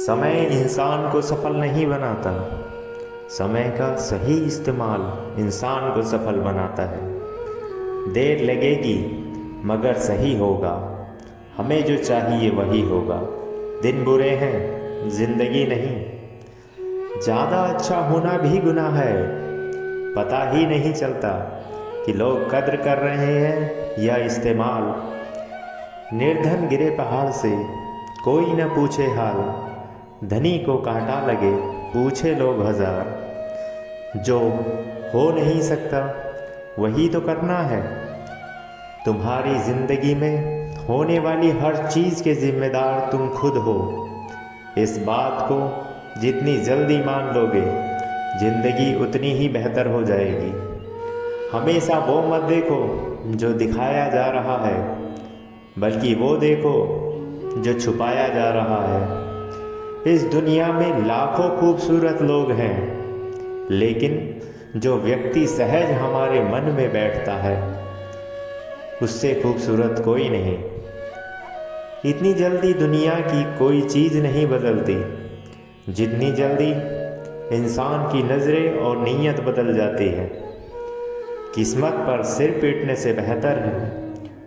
समय इंसान को सफल नहीं बनाता, समय का सही इस्तेमाल इंसान को सफल बनाता है। देर लगेगी मगर सही होगा, हमें जो चाहिए वही होगा। दिन बुरे हैं जिंदगी नहीं, ज़्यादा अच्छा होना भी गुनाह है। पता ही नहीं चलता कि लोग कद्र कर रहे हैं या इस्तेमाल। निर्धन गिरे पहाड़ से कोई न पूछे हाल, धनी को कांटा लगे पूछे लोग हजार। जो हो नहीं सकता वही तो करना है। तुम्हारी जिंदगी में होने वाली हर चीज़ के जिम्मेदार तुम खुद हो। इस बात को जितनी जल्दी मान लोगे जिंदगी उतनी ही बेहतर हो जाएगी। हमेशा वो मत देखो जो दिखाया जा रहा है, बल्कि वो देखो जो छुपाया जा रहा है। इस दुनिया में लाखों खूबसूरत लोग हैं, लेकिन जो व्यक्ति सहज हमारे मन में बैठता है उससे खूबसूरत कोई नहीं। इतनी जल्दी दुनिया की कोई चीज़ नहीं बदलती जितनी जल्दी इंसान की नज़रें और नीयत बदल जाती है। किस्मत पर सिर पीटने से बेहतर है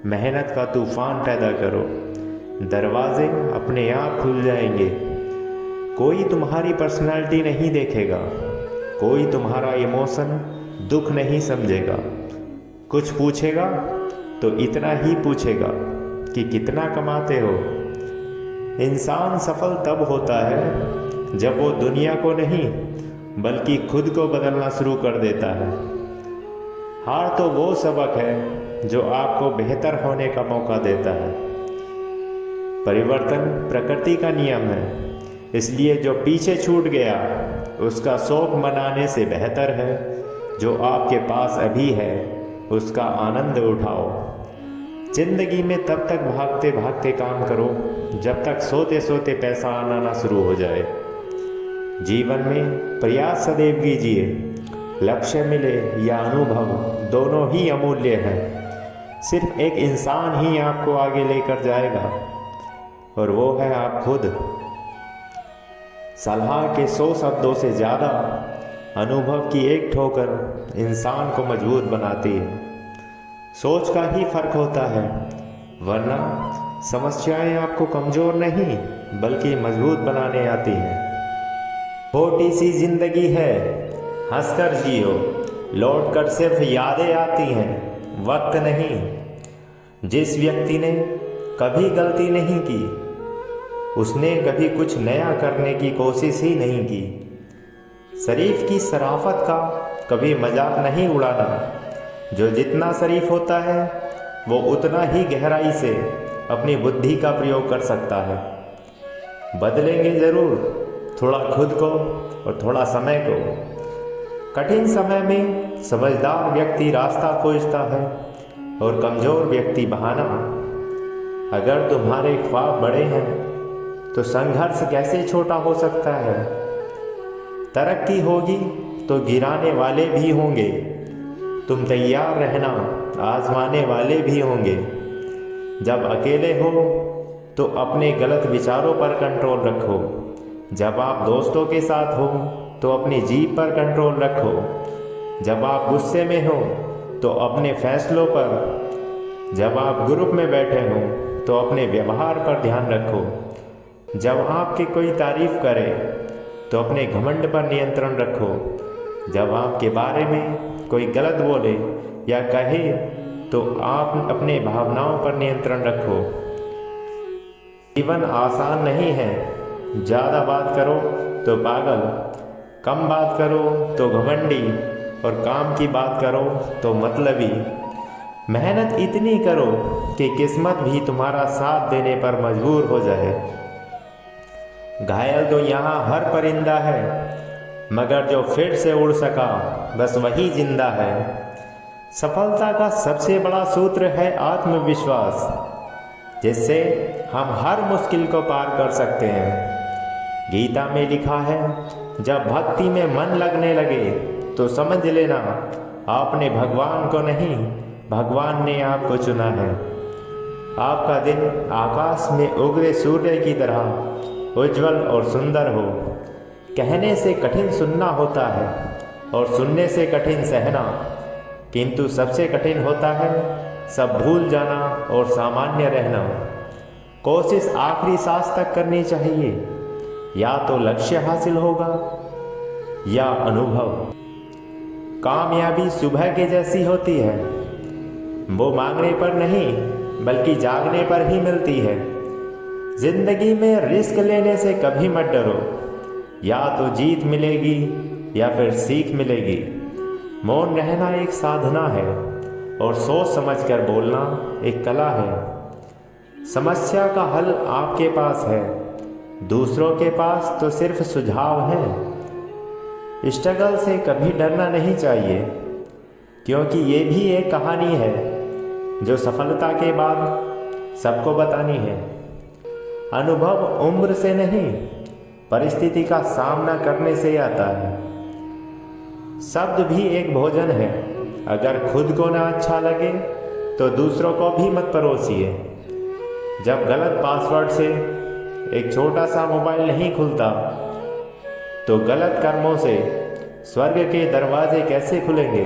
मेहनत का तूफान पैदा करो। दरवाजे अपने आप खुल जाएंगे। कोई तुम्हारी पर्सनालिटी नहीं देखेगा, कोई तुम्हारा इमोशन दुख नहीं समझेगा। कुछ पूछेगा तो इतना ही पूछेगा कि कितना कमाते हो। इंसान सफल तब होता है जब वो दुनिया को नहीं बल्कि खुद को बदलना शुरू कर देता है। हार तो वो सबक है जो आपको बेहतर होने का मौका देता है। परिवर्तन प्रकृति का नियम है, इसलिए जो पीछे छूट गया उसका शौक मनाने से बेहतर है जो आपके पास अभी है उसका आनंद उठाओ। जिंदगी में तब तक भागते भागते काम करो जब तक सोते सोते पैसा आना ना शुरू हो जाए। जीवन में प्रयास सदैव कीजिए, लक्ष्य मिले या अनुभव दोनों ही अमूल्य हैं। सिर्फ एक इंसान ही आपको आगे लेकर जाएगा और वो है आप खुद। सलाह के 100 शब्दों से ज़्यादा अनुभव की एक ठोकर इंसान को मजबूत बनाती है। सोच का ही फर्क होता है, वरना समस्याएं आपको कमज़ोर नहीं बल्कि मजबूत बनाने आती हैं। छोटी सी जिंदगी है, हंसकर जियो, लौट कर सिर्फ यादें आती हैं, वक्त नहीं। जिस व्यक्ति ने कभी गलती नहीं की उसने कभी कुछ नया करने की कोशिश ही नहीं की। शरीफ की शराफत का कभी मजाक नहीं उड़ाना। जो जितना शरीफ होता है वो उतना ही गहराई से अपनी बुद्धि का प्रयोग कर सकता है। बदलेंगे ज़रूर, थोड़ा खुद को और थोड़ा समय को। कठिन समय में समझदार व्यक्ति रास्ता खोजता है और कमज़ोर व्यक्ति बहाना। अगर तुम्हारे ख्वाब बड़े हैं तो संघर्ष कैसे छोटा हो सकता है। तरक्की होगी तो गिराने वाले भी होंगे। तुम तैयार रहना, आजमाने वाले भी होंगे। जब अकेले हो तो अपने गलत विचारों पर कंट्रोल रखो। जब आप दोस्तों के साथ हो तो अपनी जीभ पर कंट्रोल रखो। जब आप गुस्से में हो तो अपने फैसलों पर। जब आप ग्रुप में बैठे हो तो अपने व्यवहार पर ध्यान रखो। जब आपकी कोई तारीफ करे तो अपने घमंड पर नियंत्रण रखो। जब आपके बारे में कोई गलत बोले या कहे तो आप अपने भावनाओं पर नियंत्रण रखो। जीवन आसान नहीं है। ज़्यादा बात करो तो पागल, कम बात करो तो घमंडी और काम की बात करो तो मतलबी। मेहनत इतनी करो कि किस्मत भी तुम्हारा साथ देने पर मजबूर हो जाए। घायल तो यहाँ हर परिंदा है, मगर जो फिर से उड़ सका बस वही जिंदा है। सफलता का सबसे बड़ा सूत्र है आत्मविश्वास, जिससे हम हर मुश्किल को पार कर सकते हैं। गीता में लिखा है, जब भक्ति में मन लगने लगे तो समझ लेना आपने भगवान को नहीं, भगवान ने आपको चुना है। आपका दिन आकाश में उगते सूर्य की तरह उज्जवल और सुंदर हो। कहने से कठिन सुनना होता है और सुनने से कठिन सहना, किंतु सबसे कठिन होता है सब भूल जाना और सामान्य रहना। कोशिश आखिरी सांस तक करनी चाहिए, या तो लक्ष्य हासिल होगा या अनुभव। कामयाबी सुबह के जैसी होती है, वो मांगने पर नहीं बल्कि जागने पर ही मिलती है। जिंदगी में रिस्क लेने से कभी मत डरो, या तो जीत मिलेगी या फिर सीख मिलेगी। मौन रहना एक साधना है और सोच समझकर बोलना एक कला है। समस्या का हल आपके पास है, दूसरों के पास तो सिर्फ सुझाव है। स्ट्रगल से कभी डरना नहीं चाहिए, क्योंकि ये भी एक कहानी है जो सफलता के बाद सबको बतानी है। अनुभव उम्र से नहीं, परिस्थिति का सामना करने से आता है। शब्द भी एक भोजन है, अगर खुद को ना अच्छा लगे तो दूसरों को भी मत परोसिए। जब गलत पासवर्ड से एक छोटा सा मोबाइल नहीं खुलता, तो गलत कर्मों से स्वर्ग के दरवाजे कैसे खुलेंगे।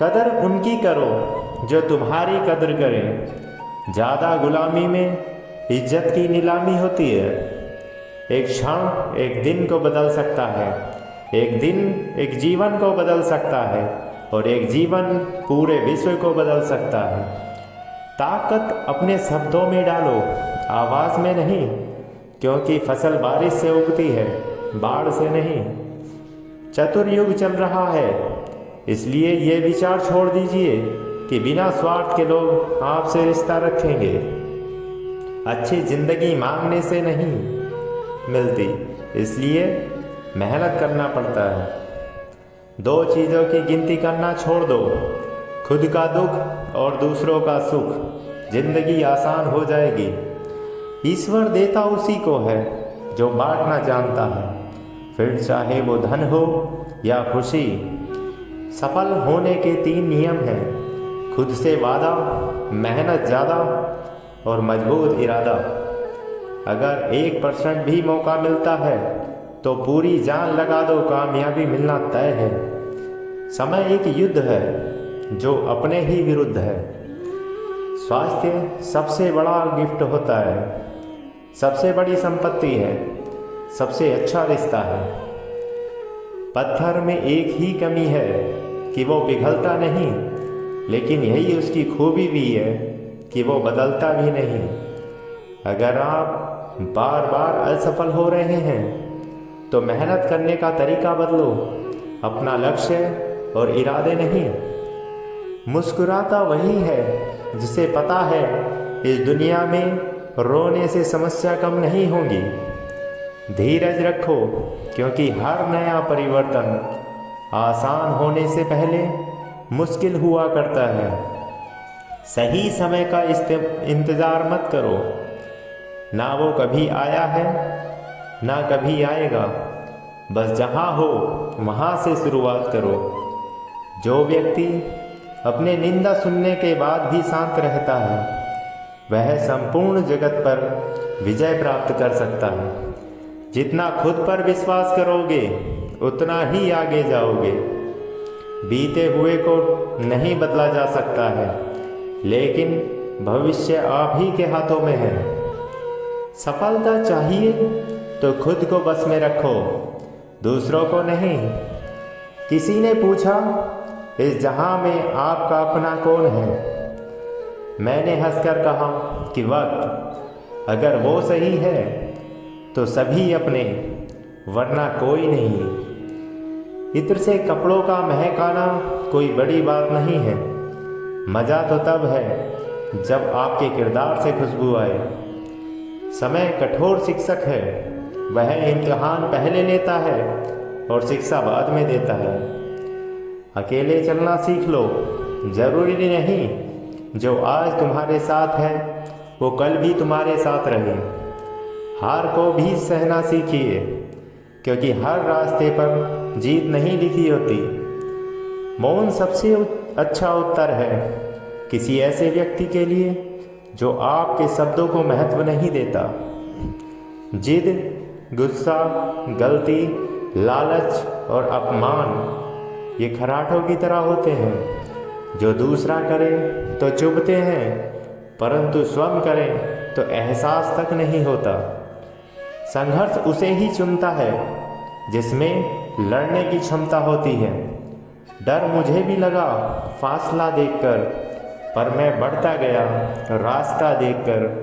कदर उनकी करो जो तुम्हारी कदर करें। ज़्यादा गुलामी में इज्जत की नीलामी होती है। एक क्षण एक दिन को बदल सकता है, एक दिन एक जीवन को बदल सकता है, और एक जीवन पूरे विश्व को बदल सकता है। ताकत अपने शब्दों में डालो, आवाज़ में नहीं, क्योंकि फसल बारिश से उगती है, बाढ़ से नहीं। चतुर्युग चल रहा है, इसलिए ये विचार छोड़ दीजिए कि बिना स्वार्थ के लोग आपसे रिश्ता रखेंगे। अच्छी जिंदगी मांगने से नहीं मिलती, इसलिए मेहनत करना पड़ता है। दो चीज़ों की गिनती करना छोड़ दो, खुद का दुख और दूसरों का सुख। जिंदगी आसान हो जाएगी। ईश्वर देता उसी को है जो बांटना जानता है, फिर चाहे वो धन हो या खुशी। सफल होने के 3 नियम हैं: खुद से वादा, मेहनत ज़्यादा और मजबूत इरादा। अगर 1% भी मौका मिलता है तो पूरी जान लगा दो, कामयाबी मिलना तय है। समय एक युद्ध है जो अपने ही विरुद्ध है। स्वास्थ्य सबसे बड़ा गिफ्ट होता है, सबसे बड़ी संपत्ति है, सबसे अच्छा रिश्ता है। पत्थर में एक ही कमी है कि वो पिघलता नहीं, लेकिन यही उसकी खूबी भी है कि वो बदलता भी नहीं। अगर आप बार बार असफल हो रहे हैं तो मेहनत करने का तरीका बदलो, अपना लक्ष्य और इरादे नहीं। मुस्कुराता वही है जिसे पता है इस दुनिया में रोने से समस्या कम नहीं होगी। धीरज रखो, क्योंकि हर नया परिवर्तन आसान होने से पहले मुश्किल हुआ करता है। सही समय का इंतज़ार मत करो, ना वो कभी आया है ना कभी आएगा। बस जहाँ हो वहाँ से शुरुआत करो। जो व्यक्ति अपने निंदा सुनने के बाद भी शांत रहता है, वह संपूर्ण जगत पर विजय प्राप्त कर सकता है। जितना खुद पर विश्वास करोगे उतना ही आगे जाओगे। बीते हुए को नहीं बदला जा सकता है, लेकिन भविष्य आप ही के हाथों में है। सफलता चाहिए तो खुद को बस में रखो, दूसरों को नहीं। किसी ने पूछा, इस जहां में आपका अपना कौन है? मैंने हंसकर कहा कि वक्त। अगर वो सही है तो सभी अपने, वरना कोई नहीं। इत्र से कपड़ों का महकाना कोई बड़ी बात नहीं है। मज़ा तो तब है जब आपके किरदार से खुशबू आए। समय कठोर शिक्षक है, वह इम्तिहान पहले लेता है और शिक्षा बाद में देता है। अकेले चलना सीख लो, जरूरी नहीं जो आज तुम्हारे साथ है वो कल भी तुम्हारे साथ रहे। हार को भी सहना सीखिए, क्योंकि हर रास्ते पर जीत नहीं लिखी होती। मौन सबसे अच्छा उत्तर है किसी ऐसे व्यक्ति के लिए जो आपके शब्दों को महत्व नहीं देता। जिद, गुस्सा, गलती, लालच और अपमान ये खराटों की तरह होते हैं जो दूसरा करे तो चुभते हैं, परंतु स्वयं करे तो एहसास तक नहीं होता। संघर्ष उसे ही चुनता है जिसमें लड़ने की क्षमता होती है। डर मुझे भी लगा फासला देखकर, पर मैं बढ़ता गया रास्ता देखकर।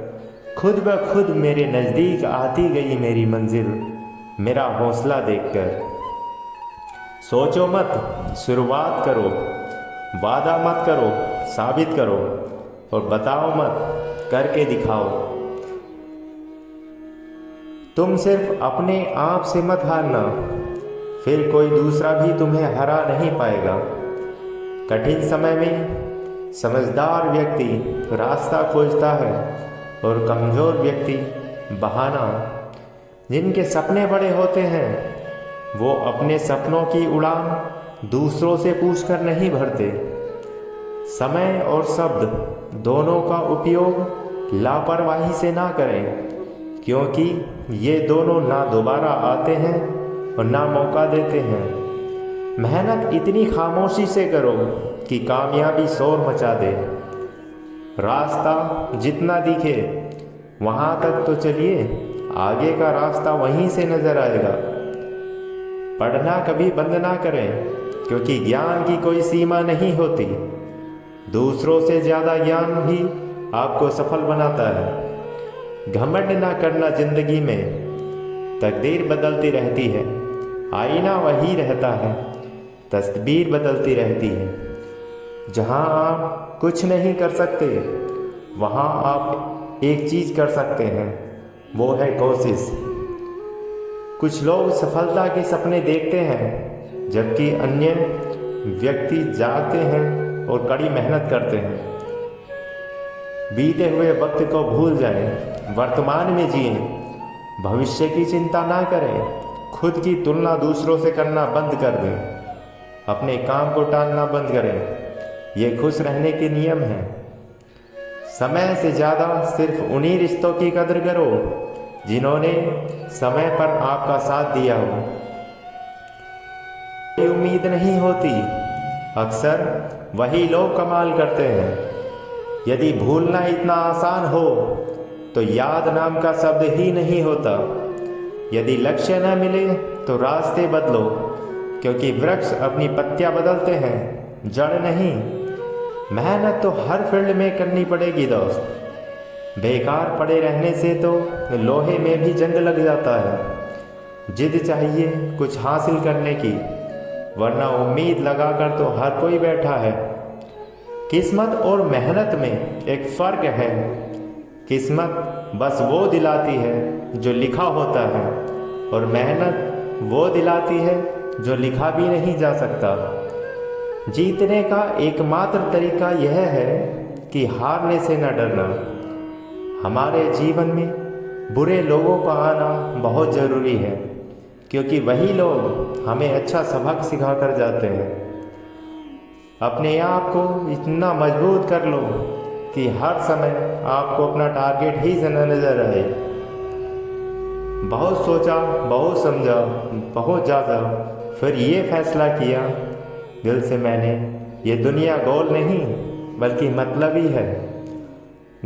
खुद ब खुद मेरे नज़दीक आती गई मेरी मंजिल, मेरा हौसला देखकर। सोचो मत, शुरुआत करो, वादा मत करो, साबित करो, और बताओ मत, करके दिखाओ। तुम सिर्फ अपने आप से मत हारना, फिर कोई दूसरा भी तुम्हें हरा नहीं पाएगा। कठिन समय में समझदार व्यक्ति रास्ता खोजता है और कमज़ोर व्यक्ति बहाना। जिनके सपने बड़े होते हैं वो अपने सपनों की उड़ान दूसरों से पूछकर नहीं भरते। समय और शब्द दोनों का उपयोग लापरवाही से ना करें, क्योंकि ये दोनों ना दोबारा आते हैं और ना मौका देते हैं। मेहनत इतनी खामोशी से करो कि कामयाबी शोर मचा दे। रास्ता जितना दिखे वहाँ तक तो चलिए, आगे का रास्ता वहीं से नज़र आएगा। पढ़ना कभी बंद ना करें, क्योंकि ज्ञान की कोई सीमा नहीं होती। दूसरों से ज़्यादा ज्ञान भी आपको सफल बनाता है। घमंड ना करना जिंदगी में, तकदीर बदलती रहती है, आईना वही रहता है, तस्वीर बदलती रहती है। जहाँ आप कुछ नहीं कर सकते वहाँ आप एक चीज़ कर सकते हैं, वो है कोशिश। कुछ लोग सफलता के सपने देखते हैं, जबकि अन्य व्यक्ति जागते हैं और कड़ी मेहनत करते हैं। बीते हुए वक्त को भूल जाएं, वर्तमान में जिएं, भविष्य की चिंता ना करें। खुद की तुलना दूसरों से करना बंद कर दें, अपने काम को टालना बंद करें। ये खुश रहने के नियम हैं। समय से ज़्यादा सिर्फ उन्हीं रिश्तों की कदर करो जिन्होंने समय पर आपका साथ दिया हो। कोई उम्मीद नहीं होती, अक्सर वही लोग कमाल करते हैं। यदि भूलना इतना आसान हो तो याद नाम का शब्द ही नहीं होता। यदि लक्ष्य न मिले तो रास्ते बदलो, क्योंकि वृक्ष अपनी पत्तियां बदलते हैं, जड़ नहीं। मेहनत तो हर फील्ड में करनी पड़ेगी दोस्त। बेकार पड़े रहने से तो लोहे में भी जंग लग जाता है। जिद चाहिए कुछ हासिल करने की, वरना उम्मीद लगाकर तो हर कोई बैठा है। किस्मत और मेहनत में एक फ़र्क है। किस्मत बस वो दिलाती है जो लिखा होता है, और मेहनत वो दिलाती है जो लिखा भी नहीं जा सकता। जीतने का एकमात्र तरीका यह है कि हारने से न डरना। हमारे जीवन में बुरे लोगों का आना बहुत ज़रूरी है, क्योंकि वही लोग हमें अच्छा सबक सिखा कर जाते हैं। अपने आप को इतना मजबूत कर लो कि हर समय आपको अपना टारगेट ही नजर आए। बहुत सोचा, बहुत समझा, बहुत ज़्यादा, फिर ये फैसला किया दिल से मैंने, ये दुनिया गोल नहीं बल्कि मतलबी है।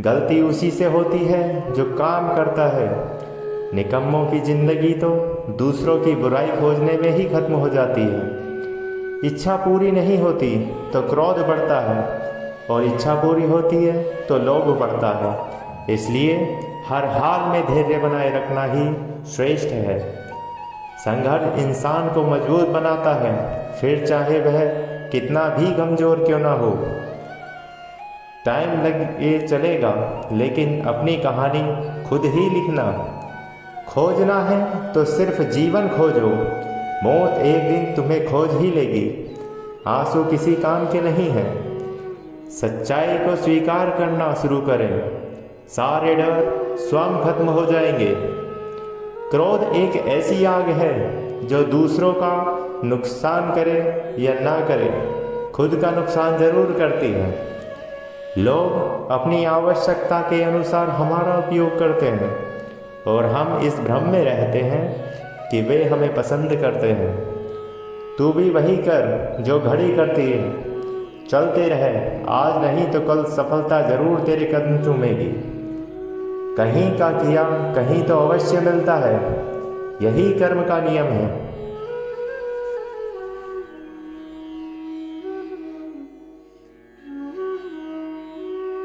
गलती उसी से होती है जो काम करता है। निकम्मों की ज़िंदगी तो दूसरों की बुराई खोजने में ही ख़त्म हो जाती है। इच्छा पूरी नहीं होती तो क्रोध बढ़ता है, और इच्छा पूरी होती है तो लोभ बढ़ता है। इसलिए हर हाल में धैर्य बनाए रखना ही श्रेष्ठ है। संघर्ष इंसान को मजबूत बनाता है, फिर चाहे वह कितना भी कमज़ोर क्यों ना हो। टाइम लगे चलेगा, लेकिन अपनी कहानी खुद ही लिखना। खोजना है तो सिर्फ जीवन खोजो, मौत एक दिन तुम्हें खोज ही लेगी। आंसू किसी काम के नहीं हैं। सच्चाई को स्वीकार करना शुरू करें, सारे डर स्वयं खत्म हो जाएंगे। क्रोध एक ऐसी आग है जो दूसरों का नुकसान करे या ना करे, खुद का नुकसान जरूर करती है। लोग अपनी आवश्यकता के अनुसार हमारा उपयोग करते हैं, और हम इस भ्रम में रहते हैं कि वे हमें पसंद करते हैं। तू भी वही कर जो घड़ी करती है, चलते रहे, आज नहीं तो कल सफलता जरूर तेरे कदम चूमेगी। कहीं का किया कहीं तो अवश्य मिलता है, यही कर्म का नियम है।